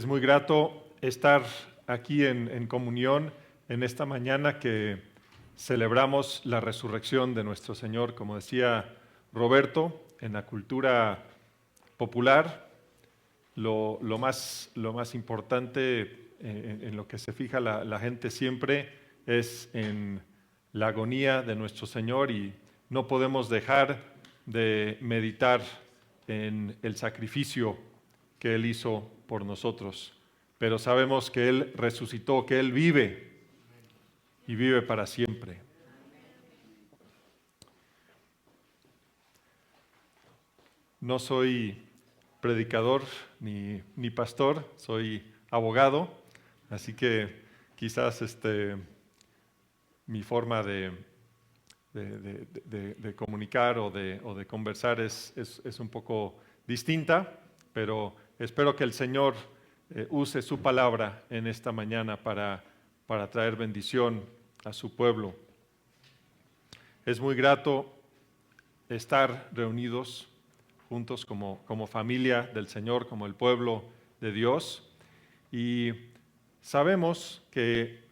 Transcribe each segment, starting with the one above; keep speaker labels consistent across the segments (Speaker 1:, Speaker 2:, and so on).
Speaker 1: Es muy grato estar aquí en comunión en esta mañana que celebramos la resurrección de nuestro Señor. Como decía Roberto, en la cultura popular, lo más importante en lo que se fija la gente siempre es en la agonía de nuestro Señor, y no podemos dejar de meditar en el sacrificio que Él hizo por nosotros. Pero sabemos que Él resucitó, que Él vive y vive para siempre. No soy predicador ni pastor, soy abogado, así que quizás mi forma de comunicar o de conversar es un poco distinta, pero espero que el Señor use su palabra en esta mañana para traer bendición a su pueblo. Es muy grato estar reunidos juntos como familia del Señor, como el pueblo de Dios, y sabemos que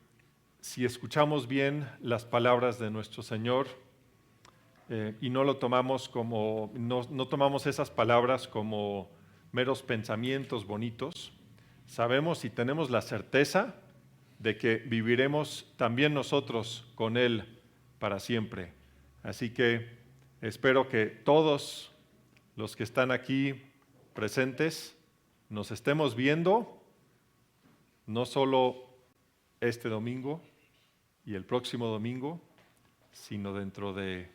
Speaker 1: si escuchamos bien las palabras de nuestro Señor y no lo tomamos no tomamos esas palabras como meros pensamientos bonitos, sabemos y tenemos la certeza de que viviremos también nosotros con Él para siempre. Así que espero que todos los que están aquí presentes nos estemos viendo, no solo este domingo y el próximo domingo, sino dentro de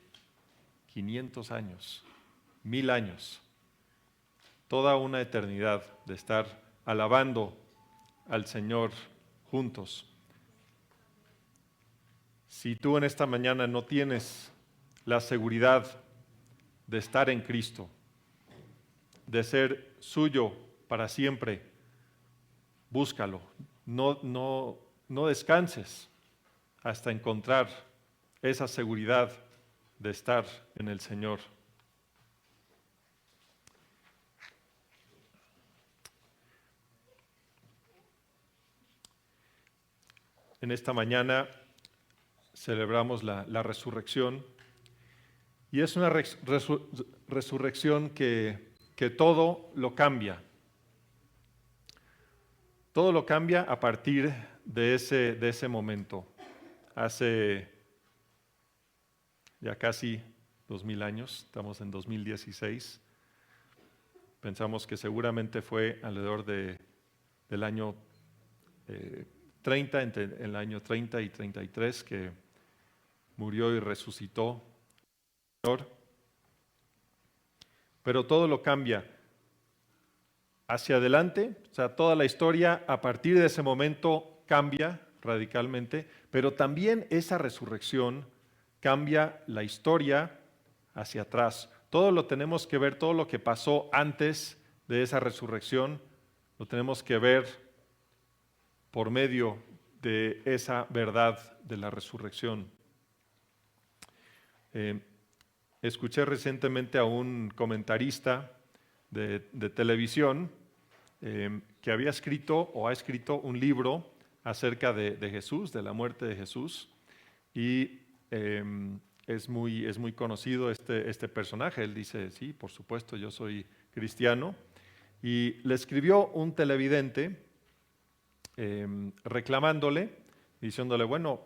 Speaker 1: 500 años, 1000 años, toda una eternidad de estar alabando al Señor juntos. Si tú en esta mañana no tienes la seguridad de estar en Cristo, de ser suyo para siempre, búscalo. No descanses hasta encontrar esa seguridad de estar en el Señor. En esta mañana celebramos la resurrección, y es una resurrección que todo lo cambia. Todo lo cambia a partir de ese momento. Hace ya casi 2000 años, estamos en 2016. Pensamos que seguramente fue alrededor del año 30, entre el año 30 y 33, que murió y resucitó el Señor. Pero todo lo cambia hacia adelante, o sea, toda la historia a partir de ese momento cambia radicalmente, pero también esa resurrección cambia la historia hacia atrás. Todo lo tenemos que ver, todo lo que pasó antes de esa resurrección, lo tenemos que ver por medio de esa verdad de la resurrección. Escuché recientemente a un comentarista de televisión que había escrito o ha escrito un libro acerca de Jesús, de la muerte de Jesús, y es muy conocido este personaje. Él dice, sí, por supuesto, yo soy cristiano, y le escribió un televidente reclamándole, diciéndole, bueno,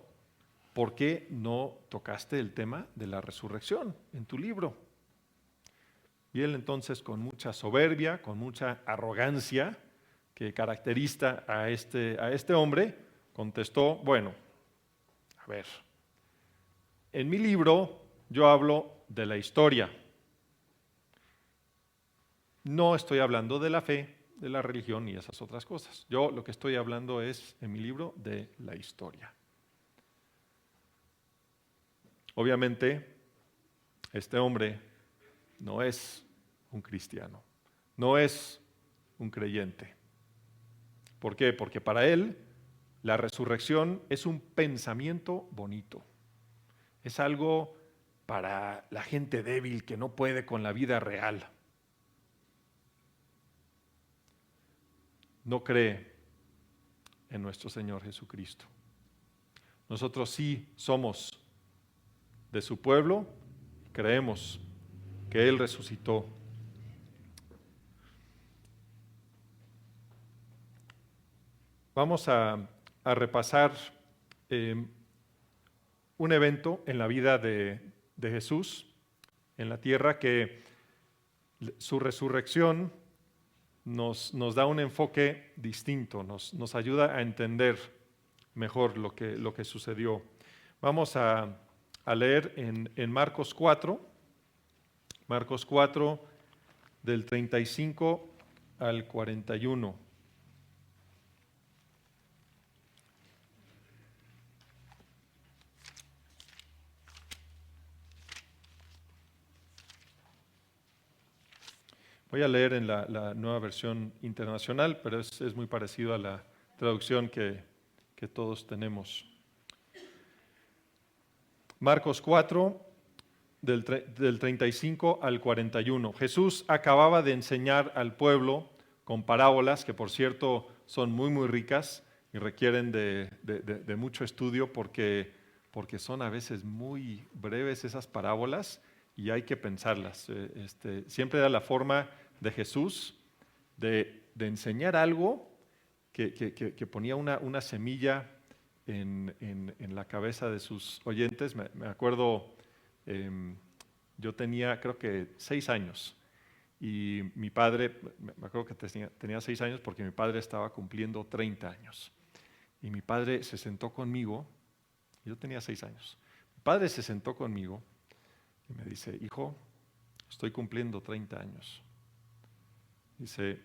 Speaker 1: ¿por qué no tocaste el tema de la resurrección en tu libro? Y él entonces, con mucha soberbia, con mucha arrogancia que caracteriza a este hombre, contestó, bueno, a ver, en mi libro yo hablo de la historia. No estoy hablando de la fe, de la religión y esas otras cosas. Yo lo que estoy hablando es, en mi libro, de la historia. Obviamente, este hombre no es un cristiano, no es un creyente. ¿Por qué? Porque para él la resurrección es un pensamiento bonito. Es algo para la gente débil que no puede con la vida real. no cree en nuestro Señor Jesucristo. Nosotros sí somos de su pueblo, creemos que Él resucitó. Vamos a repasar un evento en la vida de Jesús en la tierra que su resurrección nos da un enfoque distinto, nos ayuda a entender mejor lo que sucedió. Vamos a leer en Marcos 4, del 35 al 41. Voy a leer en la nueva versión internacional, pero es muy parecido a la traducción que todos tenemos. Marcos 4, del 35 al 41. Jesús acababa de enseñar al pueblo con parábolas, que por cierto son muy ricas y requieren de mucho estudio porque son a veces muy breves esas parábolas y hay que pensarlas. Siempre era la forma de Jesús de enseñar algo que ponía una semilla en la cabeza de sus oyentes. Me acuerdo, yo tenía creo que 6 años y mi padre, me acuerdo que tenía 6 años porque mi padre estaba cumpliendo 30 años. Y mi padre se sentó conmigo, yo tenía 6 años. Mi padre se sentó conmigo y me dice, hijo, estoy cumpliendo 30 años. Dice,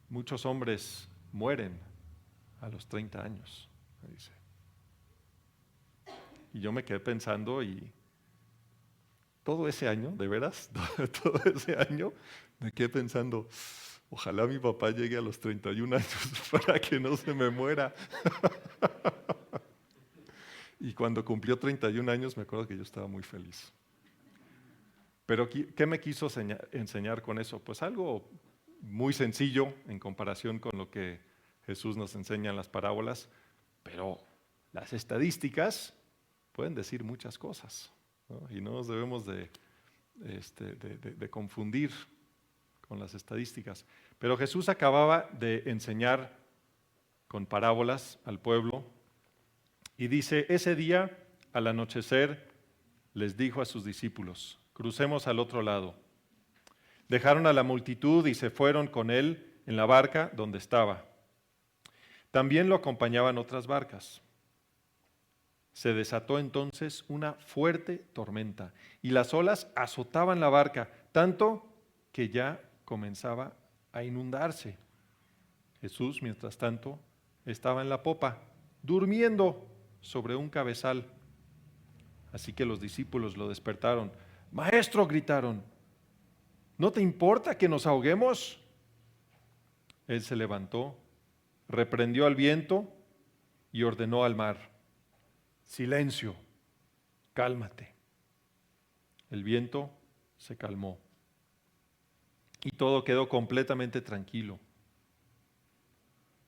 Speaker 1: muchos hombres mueren a los 30 años, me dice. Y yo me quedé pensando y todo ese año, de veras, todo ese año, me quedé pensando, ojalá mi papá llegue a los 31 años para que no se me muera. Y cuando cumplió 31 años me acuerdo que yo estaba muy feliz. Pero ¿qué me quiso enseñar con eso? Pues algo muy sencillo en comparación con lo que Jesús nos enseña en las parábolas, pero las estadísticas pueden decir muchas cosas, ¿no? Y no nos debemos de confundir con las estadísticas. Pero Jesús acababa de enseñar con parábolas al pueblo y dice, ese día al anochecer les dijo a sus discípulos, crucemos al otro lado. Dejaron a la multitud y se fueron con él en la barca donde estaba. También lo acompañaban otras barcas. Se desató entonces una fuerte tormenta y las olas azotaban la barca, tanto que ya comenzaba a inundarse. Jesús, mientras tanto, estaba en la popa, durmiendo sobre un cabezal. Así que los discípulos lo despertaron. Maestro, gritaron, ¿no te importa que nos ahoguemos? Él se levantó, reprendió al viento y ordenó al mar, silencio, cálmate. El viento se calmó y todo quedó completamente tranquilo.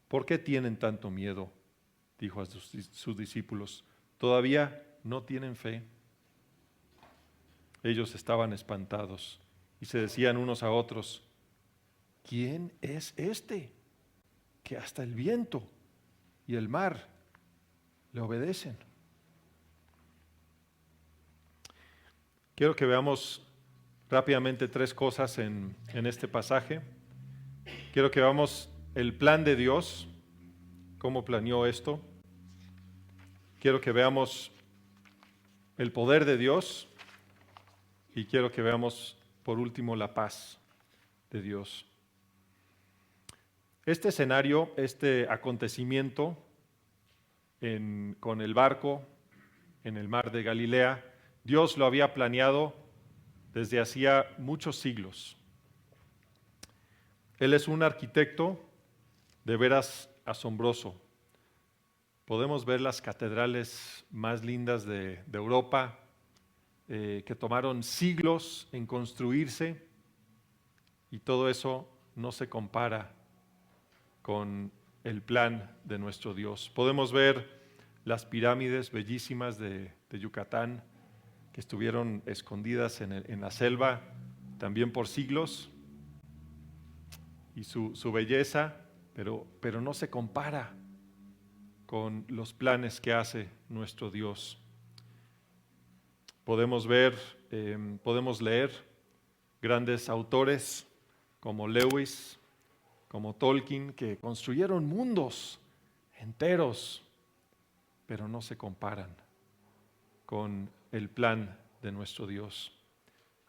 Speaker 1: ¿Por qué tienen tanto miedo?, dijo a sus discípulos. ¿Todavía no tienen fe? Ellos estaban espantados y se decían unos a otros, ¿quién es este que hasta el viento y el mar le obedecen? Quiero que veamos rápidamente 3 cosas en este pasaje. Quiero que veamos el plan de Dios, cómo planeó esto. Quiero que veamos el poder de Dios y quiero que veamos por último la paz de Dios. Este escenario, este acontecimiento con el barco en el mar de Galilea, Dios lo había planeado desde hacía muchos siglos. Él es un arquitecto de veras asombroso. Podemos ver las catedrales más lindas de Europa, que tomaron siglos en construirse, y todo eso no se compara con el plan de nuestro Dios. Podemos ver las pirámides bellísimas de Yucatán, que estuvieron escondidas en la selva también por siglos, y su belleza, pero no se compara con los planes que hace nuestro Dios. Podemos leer grandes autores como Lewis, como Tolkien, que construyeron mundos enteros, pero no se comparan con el plan de nuestro Dios.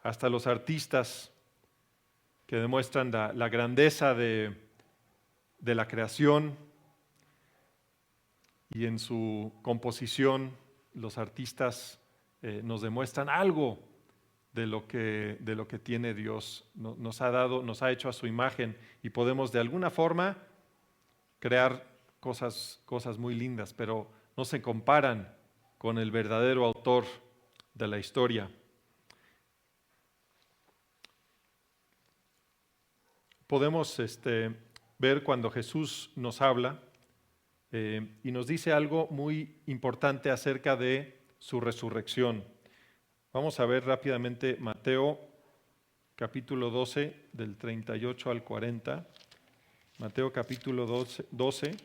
Speaker 1: Hasta los artistas que demuestran la grandeza de la creación, y en su composición los artistas nos demuestran algo de lo que tiene Dios. Nos ha hecho a su imagen, y podemos de alguna forma crear cosas muy lindas, pero no se comparan con el verdadero autor de la historia. Podemos ver cuando Jesús nos habla y nos dice algo muy importante acerca de su resurrección. Vamos a ver rápidamente Mateo capítulo 12, del 38 al 40. Mateo capítulo 12.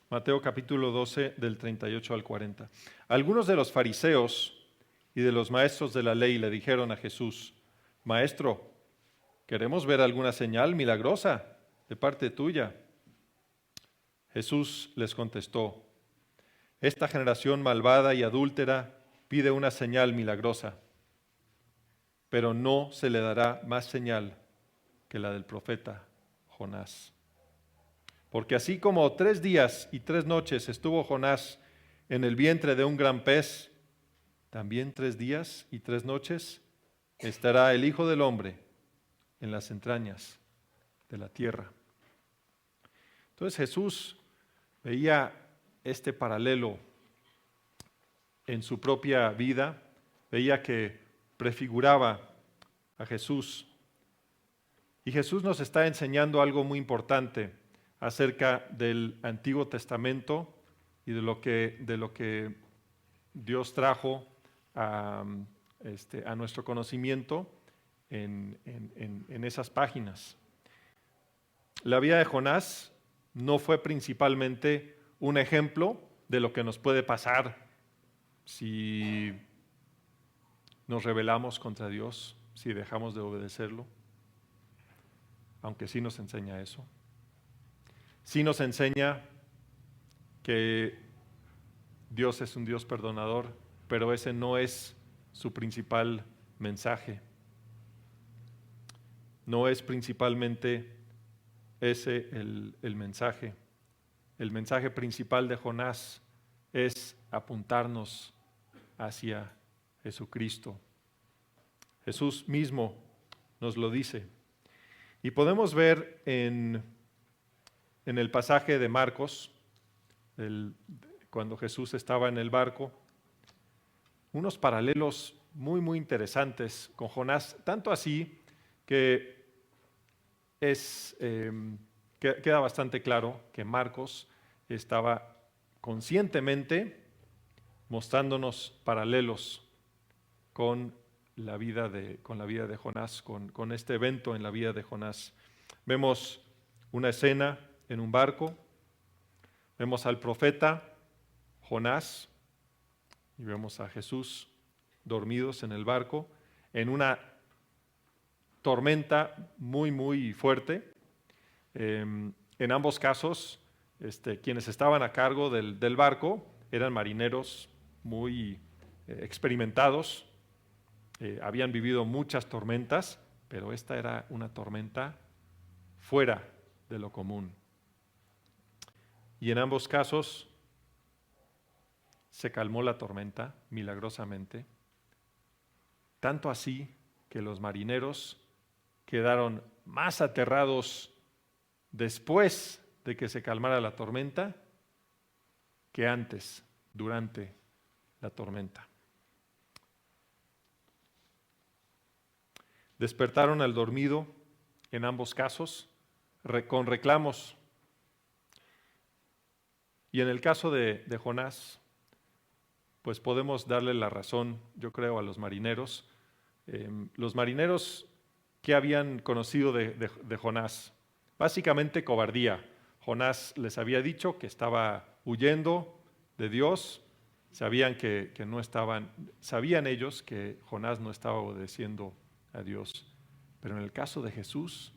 Speaker 1: Mateo capítulo 12, del 38 al 40. Algunos de los fariseos y de los maestros de la ley le dijeron a Jesús: Maestro, queremos ver alguna señal milagrosa de parte tuya. Jesús les contestó: Esta generación malvada y adúltera pide una señal milagrosa, pero no se le dará más señal que la del profeta Jonás. Porque así como 3 días y 3 noches estuvo Jonás en el vientre de un gran pez, también 3 días y 3 noches estará el Hijo del Hombre en las entrañas de la tierra. Entonces Jesús veía este paralelo en su propia vida, veía que prefiguraba a Jesús. Y Jesús nos está enseñando algo muy importante acerca del Antiguo Testamento y de lo que Dios trajo a nuestro conocimiento en esas páginas. La vida de Jonás no fue principalmente un ejemplo de lo que nos puede pasar si nos rebelamos contra Dios, si dejamos de obedecerlo, aunque sí nos enseña eso. Sí nos enseña que Dios es un Dios perdonador, pero ese no es su principal mensaje. No es principalmente ese el mensaje. El mensaje principal de Jonás es apuntarnos hacia Jesucristo. Jesús mismo nos lo dice. Y podemos ver en el pasaje de Marcos, cuando Jesús estaba en el barco, unos paralelos muy, muy interesantes con Jonás, tanto así que queda bastante claro que Marcos estaba conscientemente mostrándonos paralelos con la vida de Jonás, con este evento en la vida de Jonás. Vemos una escena en un barco, vemos al profeta Jonás y vemos a Jesús dormidos en el barco en una tormenta muy, muy fuerte. En ambos casos, quienes estaban a cargo del barco eran marineros muy experimentados, habían vivido muchas tormentas, pero esta era una tormenta fuera de lo común. Y en ambos casos se calmó la tormenta milagrosamente, tanto así que los marineros quedaron más aterrados después de que se calmara la tormenta que antes durante la tormenta. Despertaron al dormido en ambos casos con reclamos. Y en el caso de Jonás, pues podemos darle la razón, yo creo, a los marineros. Los marineros que habían conocido de Jonás, básicamente cobardía. Jonás les había dicho que estaba huyendo de Dios, sabían sabían ellos que Jonás no estaba obedeciendo a Dios. Pero en el caso de Jesús,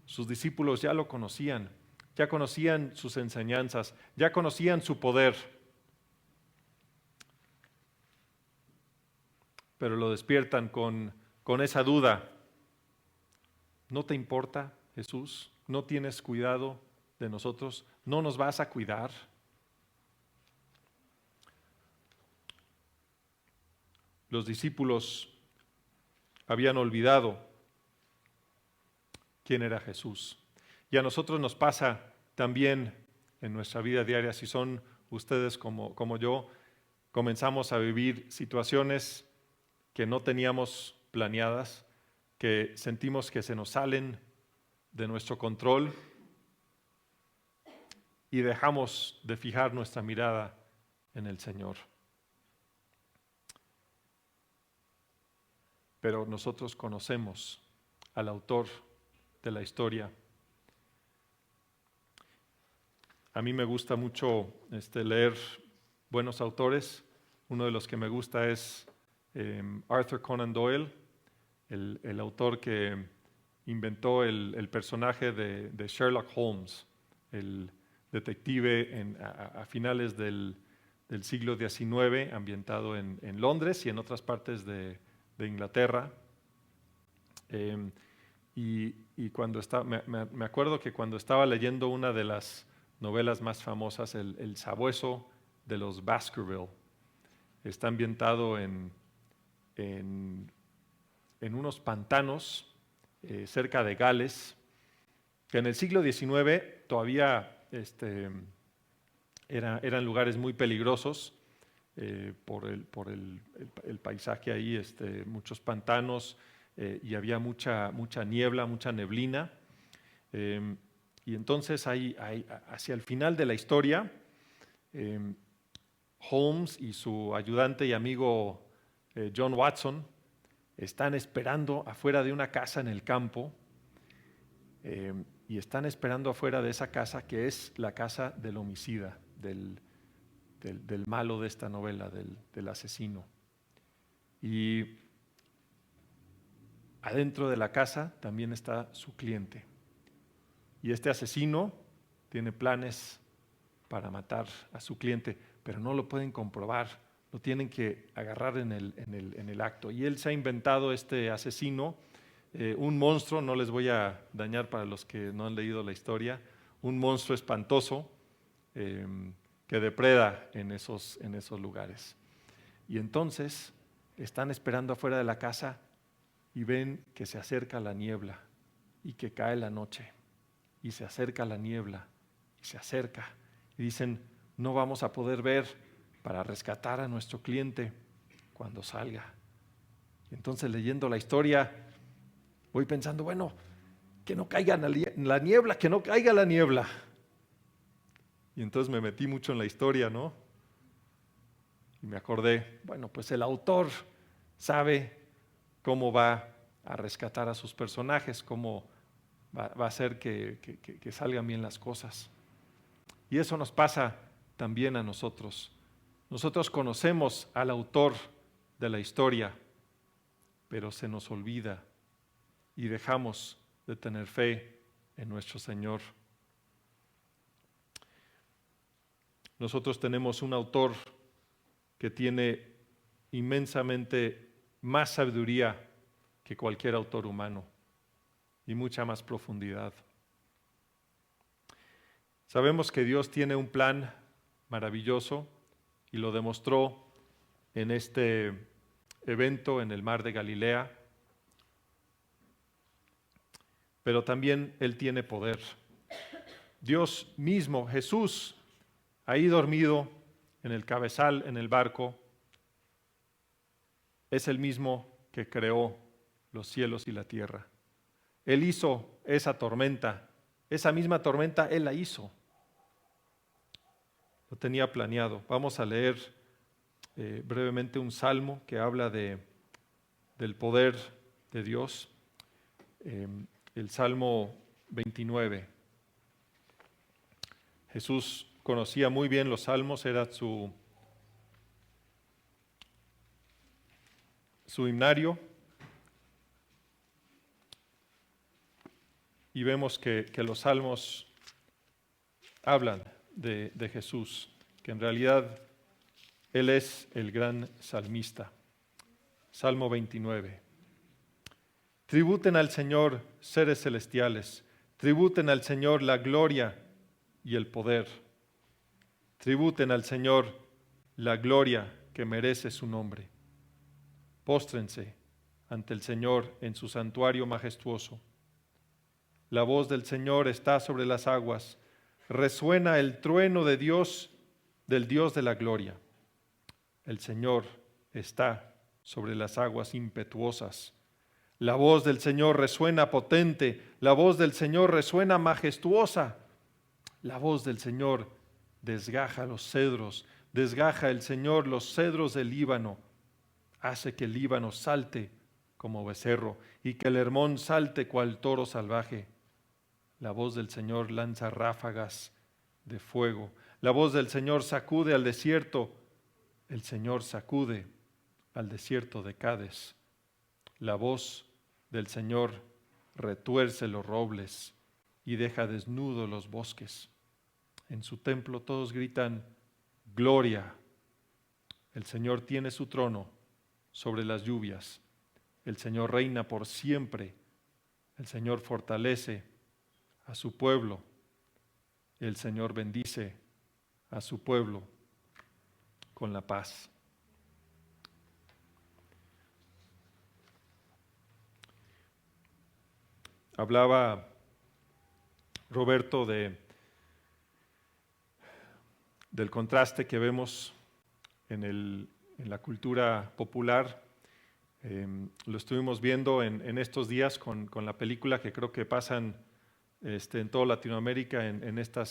Speaker 1: sus discípulos ya lo conocían, ya conocían sus enseñanzas, ya conocían su poder. Pero lo despiertan con esa duda. ¿No te importa, Jesús? ¿No tienes cuidado de nosotros? ¿No nos vas a cuidar? Los discípulos habían olvidado quién era Jesús. Y a nosotros nos pasa también en nuestra vida diaria. Si son ustedes como yo, comenzamos a vivir situaciones que no teníamos planeadas, que sentimos que se nos salen de nuestro control y dejamos de fijar nuestra mirada en el Señor. Pero nosotros conocemos al autor de la historia. A mí me gusta mucho leer buenos autores. Uno de los que me gusta es Arthur Conan Doyle, el autor que inventó el personaje de Sherlock Holmes, el detective a finales del siglo XIX, ambientado en Londres y en otras partes de Inglaterra. Y cuando me acuerdo que cuando estaba leyendo una de las novelas más famosas, El Sabueso de los Baskerville, está ambientado en unos pantanos cerca de Gales, que en el siglo XIX todavía eran lugares muy peligrosos por el paisaje ahí, muchos pantanos, y había mucha niebla, mucha neblina. Y entonces hacia el final de la historia, Holmes y su ayudante y amigo John Watson están esperando afuera de una casa en el campo, y están esperando afuera de esa casa, que es la casa del homicida, del malo de esta novela, del asesino. Y adentro de la casa también está su cliente. Y este asesino tiene planes para matar a su cliente, pero no lo pueden comprobar, lo tienen que agarrar en el acto. Y él se ha inventado, este asesino, un monstruo, no les voy a dañar para los que no han leído la historia, un monstruo espantoso que depreda en esos lugares. Y entonces están esperando afuera de la casa y ven que se acerca la niebla y que cae la noche. Y se acerca la niebla y se acerca. Y dicen, no vamos a poder ver para rescatar a nuestro cliente cuando salga. Y entonces, leyendo la historia, voy pensando, bueno, que no caiga la niebla, que no caiga la niebla. Y entonces me metí mucho en la historia, ¿no? Y me acordé, bueno, pues el autor sabe cómo va a rescatar a sus personajes, cómo va a hacer que salgan bien las cosas. Y eso nos pasa también a nosotros. Nosotros conocemos al autor de la historia, pero se nos olvida y dejamos de tener fe en nuestro Señor. Nosotros tenemos un autor que tiene inmensamente más sabiduría que cualquier autor humano y mucha más profundidad. Sabemos que Dios tiene un plan maravilloso y lo demostró en este evento en el mar de Galilea, pero también Él tiene poder. Dios mismo, Jesús, ahí dormido en el cabezal, en el barco, es el mismo que creó los cielos y la tierra. Él hizo esa tormenta, esa misma tormenta Él la hizo. Lo tenía planeado. Vamos a leer brevemente un salmo que habla del poder de Dios. El Salmo 29. Jesús conocía muy bien los salmos, era su himnario. Y vemos que los salmos hablan de Jesús, que en realidad Él es el gran salmista. Salmo 29. Tributen al Señor seres celestiales, tributen al Señor la gloria y el poder. Tributen al Señor la gloria que merece su nombre. Póstrense ante el Señor en su santuario majestuoso. La voz del Señor está sobre las aguas, resuena el trueno de Dios, del Dios de la gloria. El Señor está sobre las aguas impetuosas. La voz del Señor resuena potente, la voz del Señor resuena majestuosa. La voz del Señor desgaja los cedros, desgaja el Señor los cedros del Líbano. Hace que el Líbano salte como becerro y que el Hermón salte cual toro salvaje. La voz del Señor lanza ráfagas de fuego. La voz del Señor sacude al desierto. El Señor sacude al desierto de Cades. La voz del Señor retuerce los robles y deja desnudos los bosques. En su templo todos gritan, gloria. El Señor tiene su trono sobre las lluvias. El Señor reina por siempre. El Señor fortalece a su pueblo. El Señor bendice a su pueblo con la paz. Hablaba Roberto del contraste que vemos en la cultura popular. Lo estuvimos viendo en estos días con la película que creo que pasan en toda Latinoamérica en esta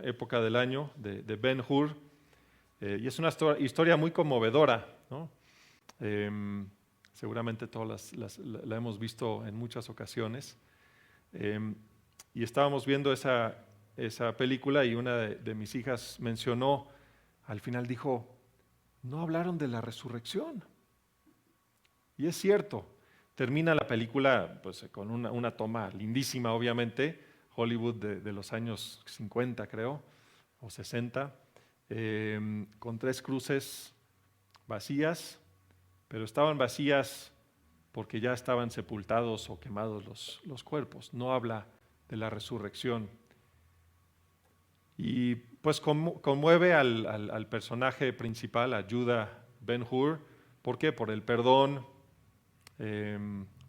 Speaker 1: época del año de Ben-Hur. Y es una historia muy conmovedora, ¿no? Seguramente todas la hemos visto en muchas ocasiones. Y estábamos viendo esa película y una de mis hijas mencionó, al final dijo, no hablaron de la resurrección. Y es cierto, termina la película pues, con una toma lindísima, obviamente, Hollywood de los años 50 creo, o 60, con 3 cruces vacías, pero estaban vacías porque ya estaban sepultados o quemados los cuerpos. No habla de la resurrección. Y pues conmueve al personaje principal, a Judah Ben-Hur. ¿Por qué? Por el perdón,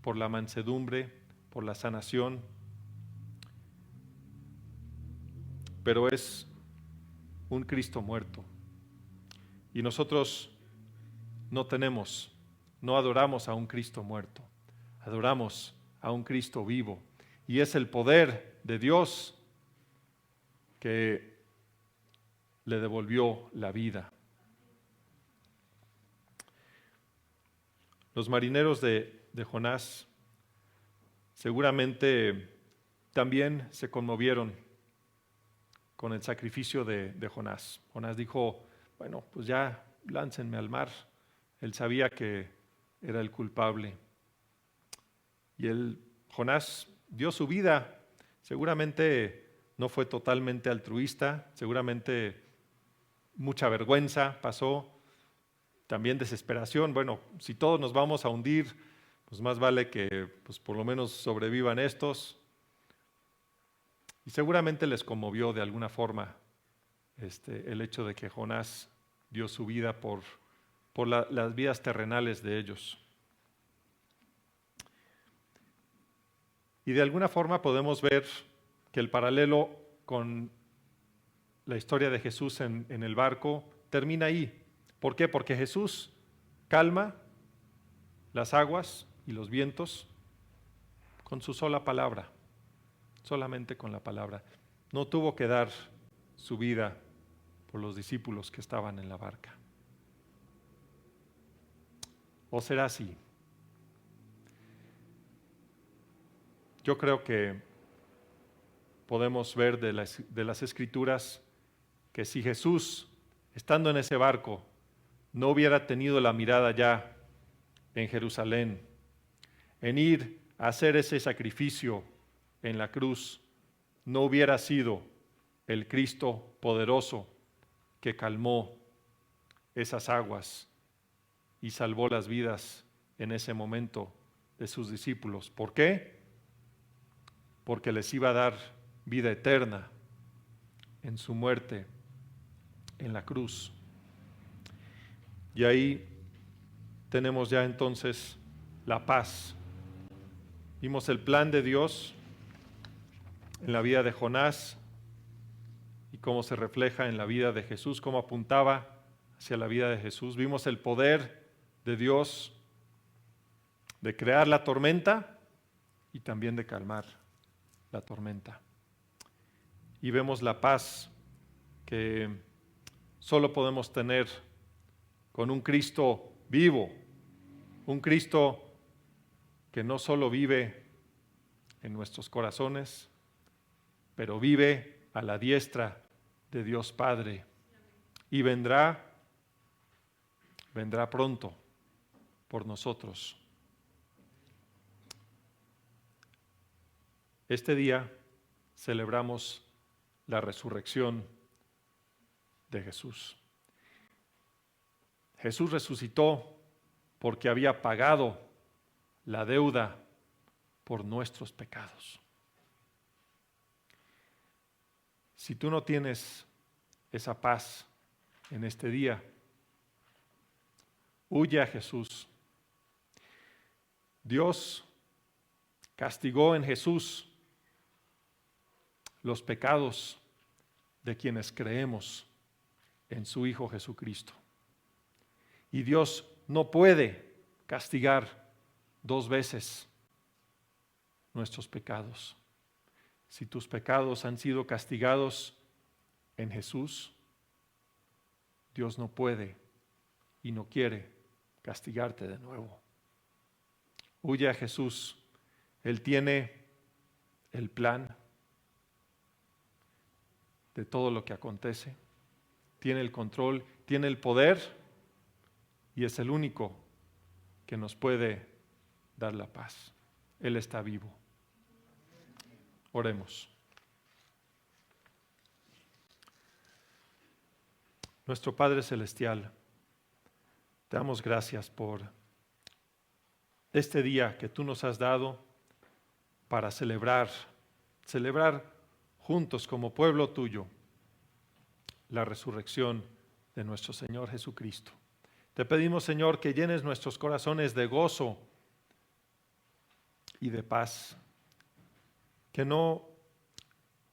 Speaker 1: por la mansedumbre, por la sanación. Pero es un Cristo muerto. Y nosotros no adoramos a un Cristo muerto, adoramos a un Cristo vivo. Y es el poder de Dios que le devolvió la vida. Los marineros de Jonás seguramente también se conmovieron con el sacrificio de Jonás. Jonás dijo, bueno, pues ya láncenme al mar. Él sabía que era el culpable. Y Jonás dio su vida. Seguramente no fue totalmente altruista, seguramente mucha vergüenza pasó, también desesperación. Bueno, si todos nos vamos a hundir, pues más vale que pues por lo menos sobrevivan estos. Y seguramente les conmovió de alguna forma el hecho de que Jonás dio su vida por las vidas terrenales de ellos. Y de alguna forma podemos ver que el paralelo con la historia de Jesús en el barco termina ahí. ¿Por qué? Porque Jesús calma las aguas y los vientos con su sola palabra, solamente con la palabra. No tuvo que dar su vida por los discípulos que estaban en la barca. ¿O será así? Yo creo que podemos ver de las Escrituras que si Jesús, estando en ese barco, no hubiera tenido la mirada ya en Jerusalén, en ir a hacer ese sacrificio en la cruz, no hubiera sido el Cristo poderoso que calmó esas aguas y salvó las vidas en ese momento de sus discípulos. ¿Por qué? Porque les iba a dar vida eterna en su muerte en la cruz. Y ahí tenemos ya entonces la paz. Vimos el plan de Dios en la vida de Jonás y cómo se refleja en la vida de Jesús, cómo apuntaba hacia la vida de Jesús. Vimos el poder de Dios de crear la tormenta y también de calmar la tormenta. Y vemos la paz que solo podemos tener con un Cristo vivo, un Cristo que no solo vive en nuestros corazones, pero vive a la diestra de Dios Padre y vendrá pronto por nosotros. Este día celebramos la resurrección de Jesús. Jesús resucitó porque había pagado la deuda por nuestros pecados. Si tú no tienes esa paz en este día, huye a Jesús. Dios castigó en Jesús los pecados de quienes creemos en su Hijo Jesucristo. Y Dios no puede castigar dos veces nuestros pecados. Si tus pecados han sido castigados en Jesús, Dios no puede y no quiere castigarte de nuevo. Huye a Jesús. Él tiene el plan de todo lo que acontece, tiene el control, tiene el poder y es el único que nos puede dar la paz. Él está vivo. Oremos. Nuestro Padre Celestial, te damos gracias por este día que tú nos has dado para celebrar juntos como pueblo tuyo la resurrección de nuestro Señor Jesucristo. Te pedimos, Señor, que llenes nuestros corazones de gozo y de paz. Que no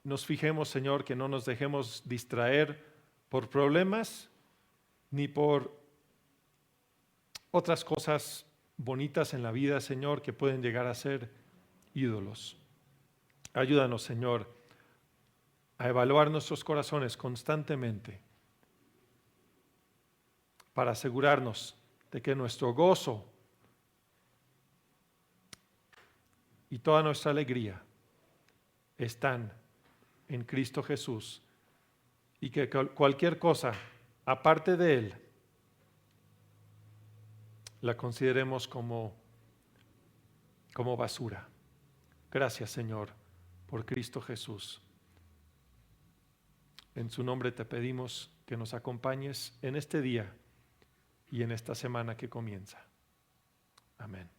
Speaker 1: nos fijemos, Señor, que no nos dejemos distraer por problemas ni por otras cosas bonitas en la vida, Señor, que pueden llegar a ser ídolos. Ayúdanos, Señor, a evaluar nuestros corazones constantemente para asegurarnos de que nuestro gozo y toda nuestra alegría están en Cristo Jesús y que cualquier cosa aparte de Él la consideremos como basura. Gracias, Señor, por Cristo Jesús. En su nombre te pedimos que nos acompañes en este día y en esta semana que comienza. Amén.